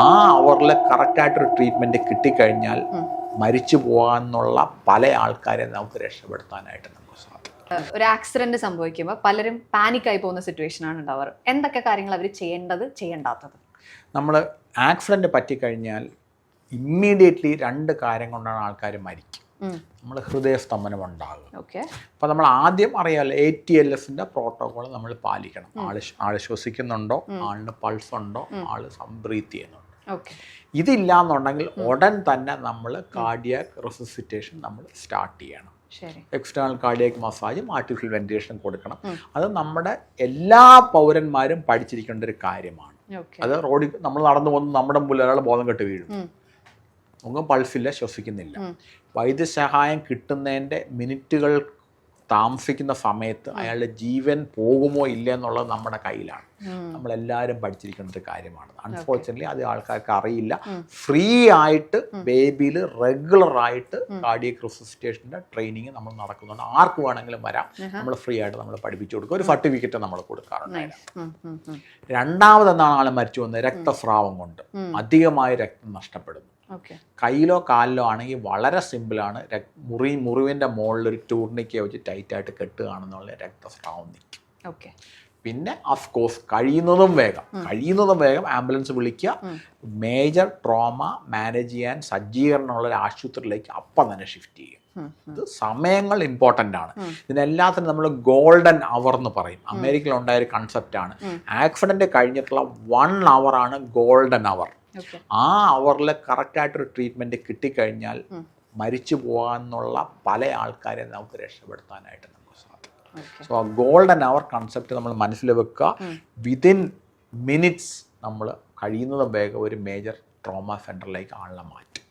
ആ അവറിൽ കറക്റ്റായിട്ടൊരു ട്രീറ്റ്മെൻറ്റ് കിട്ടിക്കഴിഞ്ഞാൽ മരിച്ചു പോകാമെന്നുള്ള പല ആൾക്കാരെ നമുക്ക് രക്ഷപ്പെടുത്താനായിട്ട് നമുക്ക് സാധിക്കും. ഒരു ആക്സിഡന്റ് സംഭവിക്കുമ്പോൾ പലരും പാനിക്കായി പോകുന്ന സിറ്റുവേഷനാണ് ഉണ്ടാവാറ്. എന്തൊക്കെ കാര്യങ്ങൾ അവർ ചെയ്യേണ്ടത്, ചെയ്യേണ്ടാത്തത്? നമ്മൾ ആക്സിഡൻറ്റ് പറ്റിക്കഴിഞ്ഞാൽ ഇമ്മീഡിയറ്റ്ലി 2 കാര്യം കൊണ്ടാണ് ആൾക്കാർ മരിക്കും. നമ്മൾ ഹൃദയസ്തംഭനം ഉണ്ടാകും. അപ്പോൾ നമ്മൾ ആദ്യം അറിയാമല്ലോ ATLSൻ്റെ പ്രോട്ടോകോൾ നമ്മൾ പാലിക്കണം. ആൾ ശ്വസിക്കുന്നുണ്ടോ, ആളിന് പൾസ് ഉണ്ടോ, ആൾ ബ്രീത്ത് ചെയ്യുന്നുണ്ടോ. ഇതില്ലാന്നുണ്ടെങ്കിൽ ഉടൻ തന്നെ നമ്മൾ കാർഡിയാക് റെസിസിറ്റേഷൻ നമ്മൾ സ്റ്റാർട്ട് ചെയ്യണം. എക്സ്റ്റേണൽ കാർഡിയാക് മസാജും ആർട്ടിഫിഷ്യൽ വെന്റിലേഷൻ കൊടുക്കണം. അത് നമ്മുടെ എല്ലാ പൗരന്മാരും പഠിച്ചിരിക്കേണ്ട ഒരു കാര്യമാണ്. അത് റോഡിൽ നമ്മൾ നടന്നു പോകുന്ന നമ്മുടെ മുമ്പിൽ ഒരാൾ ബോധം കെട്ട് വീഴും, ഒന്നും പൾസില്ല, ശ്വസിക്കുന്നില്ല. വൈദ്യസഹായം കിട്ടുന്നതിൻ്റെ മിനിറ്റുകൾ താമസിക്കുന്ന സമയത്ത് അയാളുടെ ജീവൻ പോകുമോ ഇല്ല എന്നുള്ളത് നമ്മുടെ കയ്യിലാണ്. നമ്മളെല്ലാവരും പഠിച്ചിരിക്കേണ്ട ഒരു കാര്യമാണ്. അൺഫോർച്യുനേറ്റ്ലി അത് ആൾക്കാർക്ക് അറിയില്ല. ഫ്രീ ആയിട്ട് ബേബിയിൽ റെഗുലറായിട്ട് കാർഡിയക് റെസിസിറ്റേഷൻ്റെ ട്രെയിനിങ് നമ്മൾ നടക്കുന്നുണ്ട്. ആർക്ക് വേണമെങ്കിലും വരാം. നമ്മൾ ഫ്രീ ആയിട്ട് നമ്മൾ പഠിപ്പിച്ചു കൊടുക്കും. ഒരു സർട്ടിഫിക്കറ്റ് നമ്മൾ കൊടുക്കാറുണ്ട്. രണ്ടാമതെന്താണ് ആൾ മരിച്ചു വന്നത്? രക്തസ്രാവം കൊണ്ട് അധികമായി രക്തം നഷ്ടപ്പെടുന്നു. കയ്യിലോ കാലിലോ ആണെങ്കിൽ വളരെ സിമ്പിളാണ്. മുറിവിൻ്റെ മുകളിലൊരു ടൂർണിക്ക വെച്ച് ടൈറ്റായിട്ട് കെട്ടുകയാണെന്നുള്ള രക്തസ്രാവം നിൽക്കും. പിന്നെ അഫ്കോഴ്സ് കഴിയുന്നതും വേഗം ആംബുലൻസ് വിളിക്കുക. മേജർ ട്രോമ മാനേജ് ചെയ്യാൻ സജ്ജീകരണമുള്ള ഒരു ആശുപത്രിയിലേക്ക് അപ്പം തന്നെ ഷിഫ്റ്റ് ചെയ്യും. ഇത് സമയങ്ങൾ ഇമ്പോർട്ടൻ്റ് ആണ്. ഇതിനെല്ലാത്തിനും നമ്മൾ ഗോൾഡൻ അവർ എന്ന് പറയും. അമേരിക്കയിൽ ഉണ്ടായൊരു കൺസെപ്റ്റാണ്. ആക്സിഡൻറ്റ് കഴിഞ്ഞിട്ടുള്ള 1 hour ഗോൾഡൻ അവർ. ആ അവറിൽ കറക്റ്റായിട്ടൊരു ട്രീറ്റ്മെൻറ്റ് കിട്ടിക്കഴിഞ്ഞാൽ മരിച്ചു പോകാമെന്നുള്ള പല ആൾക്കാരെ നമുക്ക് രക്ഷപ്പെടുത്താനായിട്ട് നമുക്ക് സാധിക്കും. സോ ആ ഗോൾഡൻ അവർ കൺസെപ്റ്റ് നമ്മൾ മനസ്സിൽ വെക്കുക. വിതിൻ മിനിറ്റ്സ് നമ്മൾ കഴിയുന്നതും വേഗം ഒരു മേജർ ട്രോമ സെൻറ്ററിലേക്ക് ആളെ മാറ്റും.